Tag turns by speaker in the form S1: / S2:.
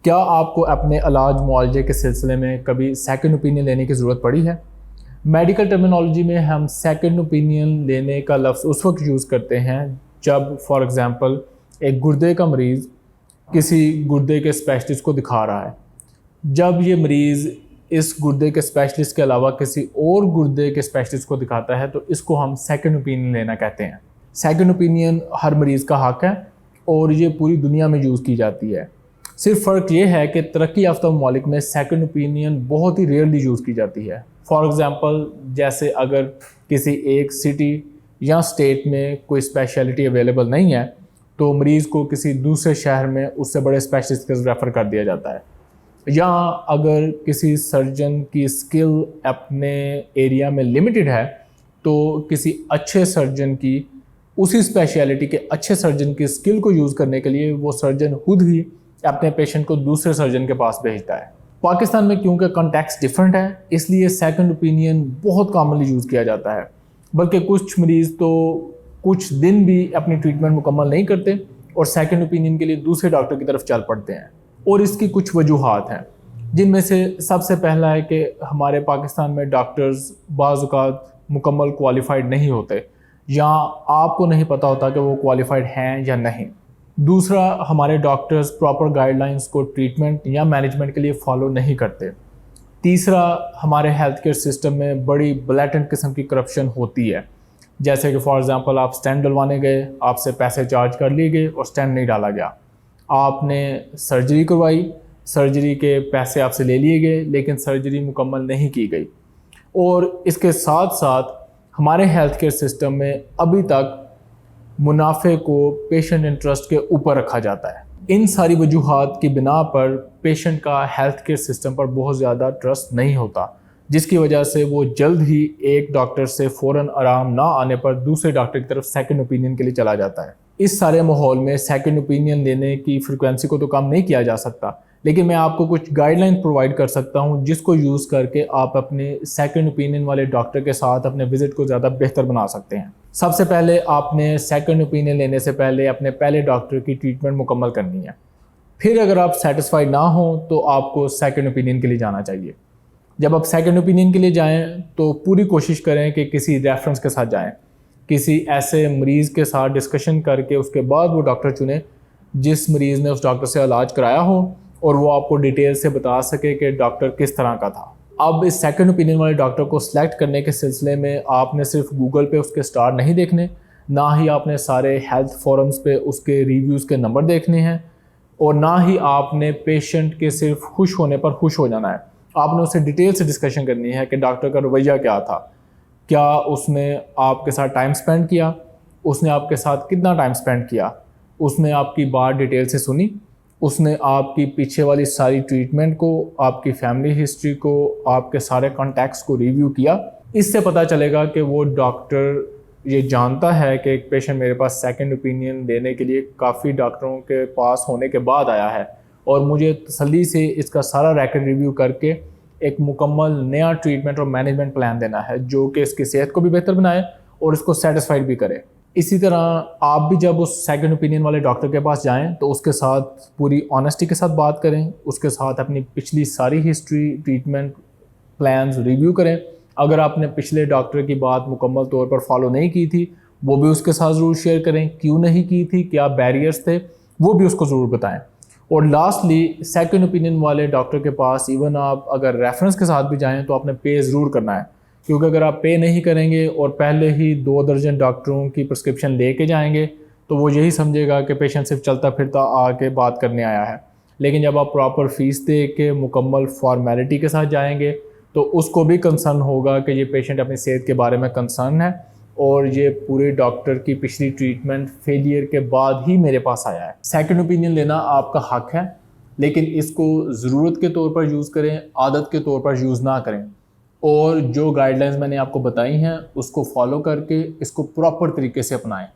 S1: क्या आपको अपने इलाज मुआवजे के सिलसिले में कभी सेकंड ओपिनियन लेने की ज़रूरत पड़ी है? मेडिकल टर्मिनोलॉजी में हम सेकंड ओपिनियन लेने का लफ्ज़ उस वक्त यूज़ करते हैं जब फॉर एग्ज़ाम्पल एक गुर्दे का मरीज़ किसी गुर्दे के स्पेशलिस्ट को दिखा रहा है। जब ये मरीज़ इस गुर्दे के स्पेशलिस्ट के अलावा किसी और गुर्दे के स्पेशलिस्ट को दिखाता है तो इसको हम सेकंड ओपिनियन लेना कहते हैं। सेकंड ओपिनियन हर मरीज़ का हक है और ये पूरी दुनिया में यूज़ की जाती है। सिर्फ फ़र्क ये है कि तरक्की याफ्ता ममालिक में सेकंड ओपिनियन बहुत ही रेयरली यूज़ की जाती है। फॉर एग्ज़ाम्पल जैसे अगर किसी एक सिटी या स्टेट में कोई स्पेशलिटी अवेलेबल नहीं है तो मरीज़ को किसी दूसरे शहर में उससे बड़े स्पेशलिस्ट के रेफ़र कर दिया जाता है। या अगर किसी सर्जन की स्किल अपने एरिया में लिमिटेड है तो किसी अच्छे सर्जन की उसी स्पेशलिटी के अच्छे सर्जन की स्किल को यूज़ करने के लिए वो सर्जन खुद ही अपने पेशेंट को दूसरे सर्जन के पास भेजता है। पाकिस्तान में क्योंकि कॉन्टेक्स्ट डिफरेंट है इसलिए सेकंड ओपिनियन बहुत कॉमनली यूज़ किया जाता है, बल्कि कुछ मरीज़ तो कुछ दिन भी अपनी ट्रीटमेंट मुकम्मल नहीं करते और सेकंड ओपिनियन के लिए दूसरे डॉक्टर की तरफ चल पड़ते हैं। और इसकी कुछ वजूहात हैं जिनमें से सबसे पहला है कि हमारे पाकिस्तान में डॉक्टर्स बाज़ औक़ात मुकम्मल क्वालिफाइड नहीं होते या आपको नहीं पता होता कि वो क्वालिफाइड हैं या नहीं। दूसरा, हमारे डॉक्टर्स प्रॉपर गाइडलाइंस को ट्रीटमेंट या मैनेजमेंट के लिए फॉलो नहीं करते। तीसरा, हमारे हेल्थ केयर सिस्टम में बड़ी ब्लैटेंट किस्म की करप्शन होती है, जैसे कि फॉर एग्ज़ाम्पल आप स्टेंट डलवाने गए, आपसे पैसे चार्ज कर लिए गए और स्टेंट नहीं डाला गया। आपने सर्जरी करवाई, सर्जरी के पैसे आपसे ले लिए गए लेकिन सर्जरी मुकम्मल नहीं की गई। और इसके साथ साथ हमारे हेल्थ केयर सिस्टम में अभी तक मुनाफे को पेशेंट इंटरेस्ट के ऊपर रखा जाता है। इन सारी वजूहात की बिना पर पेशेंट का हेल्थ केयर सिस्टम पर बहुत ज़्यादा ट्रस्ट नहीं होता, जिसकी वजह से वो जल्द ही एक डॉक्टर से फ़ौरन आराम ना आने पर दूसरे डॉक्टर की तरफ सेकंड ओपिनियन के लिए चला जाता है। इस सारे माहौल में सेकंड ओपिनियन लेने की फ्रिक्वेंसी को तो कम नहीं किया जा सकता, लेकिन मैं आपको कुछ गाइडलाइन प्रोवाइड कर सकता हूं जिसको यूज़ करके आप अपने सेकंड ओपिनियन वाले डॉक्टर के साथ अपने विज़िट को ज़्यादा बेहतर बना सकते हैं। सबसे पहले आपने सेकंड ओपिनियन लेने से पहले अपने पहले डॉक्टर की ट्रीटमेंट मुकम्मल करनी है। फिर अगर आप सेटिस्फाइड ना हो तो आपको सेकंड ओपिनियन के लिए जाना चाहिए। जब आप सेकंड ओपिनियन के लिए जाएं तो पूरी कोशिश करें कि किसी रेफरेंस के साथ जाएं, किसी ऐसे मरीज़ के साथ डिस्कशन करके उसके बाद वो डॉक्टर चुनें जिस मरीज़ ने उस डॉक्टर से इलाज कराया हो और वो आपको डिटेल से बता सके कि डॉक्टर किस तरह का था। अब इस सेकंड ओपिनियन वाले डॉक्टर को सिलेक्ट करने के सिलसिले में आपने सिर्फ गूगल पे उसके स्टार नहीं देखने, ना ही आपने सारे हेल्थ फोरम्स पे उसके रिव्यूज़ के नंबर देखने हैं और ना ही आपने पेशेंट के सिर्फ खुश होने पर खुश हो जाना है। आपने उससे डिटेल से डिस्कशन करनी है कि डॉक्टर का रवैया क्या था, क्या उसने आपके साथ टाइम स्पेंड किया, उसने आपके साथ कितना टाइम स्पेंड किया, उसने आपकी बात डिटेल से सुनी, उसने आपकी पीछे वाली सारी ट्रीटमेंट को, आपकी फैमिली हिस्ट्री को, आपके सारे कॉन्टैक्ट्स को रिव्यू किया। इससे पता चलेगा कि वो डॉक्टर ये जानता है कि एक पेशेंट मेरे पास सेकंड ओपिनियन देने के लिए काफ़ी डॉक्टरों के पास होने के बाद आया है और मुझे तसल्ली से इसका सारा रैकेट रिव्यू करके एक मुकम्मल नया ट्रीटमेंट और मैनेजमेंट प्लान देना है जो कि इसकी सेहत को भी बेहतर बनाए और इसको सेटिस्फाइड भी करे। इसी तरह आप भी जब उस सेकंड ओपिनियन वाले डॉक्टर के पास जाएं तो उसके साथ पूरी ऑनेस्टी के साथ बात करें, उसके साथ अपनी पिछली सारी हिस्ट्री, ट्रीटमेंट प्लान्स रिव्यू करें। अगर आपने पिछले डॉक्टर की बात मुकम्मल तौर पर फॉलो नहीं की थी वो भी उसके साथ ज़रूर शेयर करें, क्यों नहीं की थी, क्या बैरियर्स थे, वो भी उसको ज़रूर बताएं। और लास्टली सेकंड ओपिनियन वाले डॉक्टर के पास इवन आप अगर रेफरेंस के साथ भी जाएँ तो आपने पे ज़रूर करना है, क्योंकि अगर आप पे नहीं करेंगे और पहले ही 2 दर्जन डॉक्टरों की प्रिस्क्रिप्शन लेके जाएंगे तो वो यही समझेगा कि पेशेंट सिर्फ चलता फिरता आके बात करने आया है। लेकिन जब आप प्रॉपर फ़ीस दे के मुकम्मल फॉर्मेलिटी के साथ जाएंगे तो उसको भी कंसर्न होगा कि ये पेशेंट अपनी सेहत के बारे में कंसर्न है और ये पूरे डॉक्टर की पिछली ट्रीटमेंट फेलियर के बाद ही मेरे पास आया है। सेकंड ओपिनियन लेना आपका हक है, लेकिन इसको ज़रूरत के तौर पर यूज़ करें, आदत के तौर पर यूज़ ना करें और जो गाइडलाइंस मैंने आपको बताई हैं उसको फॉलो करके इसको प्रॉपर तरीके से अपनाएं।